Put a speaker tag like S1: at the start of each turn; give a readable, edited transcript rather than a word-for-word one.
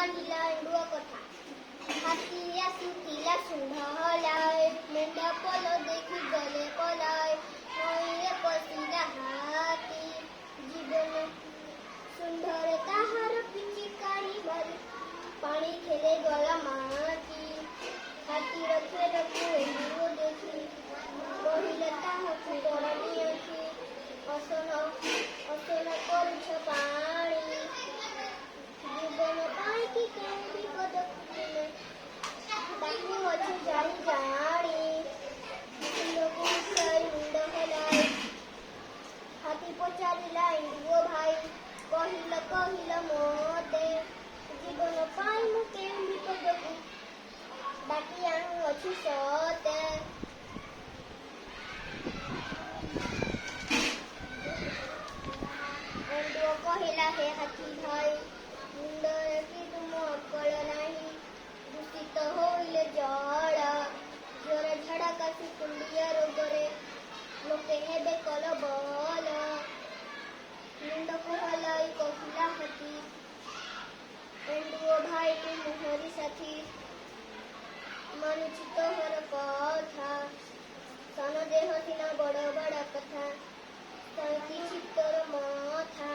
S1: କହିଲା ଏଣ୍ଡୁଅ କଥା। ହାତୀ ଆସିଥିଲା ଶୁଣ୍ଢ ହଲାଏ, ମେଣ୍ଢା ପଲ ଦେଖି ଗଲେ ପଲାଏ। ନଈରେ ପଶିଲା ହାତୀ, ଜୀବନ ଶୁଣ୍ଢରେ ତାହାର ପିଚିକାରି ବାରି। ପାଣି ଖେଳେ ଗଲା ମାଟି, ହାତୀର ଖେଳକୁ ଏଣ୍ଡୁଅ ଦେଖି। କହିଲେ ତାହାକୁ କରନି ଆଖି, ଅସନା କରୁଛ ପାଣି। ଜୀବନ ପାଇଁ କି କେଉଁ ବିପଦକୁ ତୁମେ ଡାକୁଅଛ ଜାଣି ଜାଣି। ମୁଣ୍ଡକୁ ଉଠାଇ ମୁଣ୍ଡ ହଲାଇ, ହାତୀ ପଚାରିଲା ଏଣ୍ଡୁଅ ଭାଇ। କହିଲ ମୋତେ, ଜୀବନ ପାଇଁ ମୁଁ କେଉଁ ବିପଦକୁ ଡାକି ଆଣୁଅଛି ସତେ। ଏଣ୍ଡୁଅ କହିଲା ହେ ହାତୀ ଭାଇ, ମୁଣ୍ଡରେ କି ତୁମ ଅକଳ ନାହିଁ। ଦୂଷିତ ହୋଇଲେ ଜଳ, ଜ୍ୱର ଝାଡ଼ା କାଶି କୁଣ୍ଡିଆ ରୋଗରେ ଲୋକେ ହେବେ କଲବଲ। ମୁଣ୍ଡକୁ ହଲାଇ କହିଲା ହାତୀ, ଏଣ୍ଡୁଅ ଭାଇ ତୁ ମୋହରି ସାଥୀ। ମାନୁଛି ତୋହର କଥା, ସାନ ଦେହ ସିନା ବଡ଼ ବଡ଼ କଥା। ସାଇତି ଚିତ୍ତର ମଥା।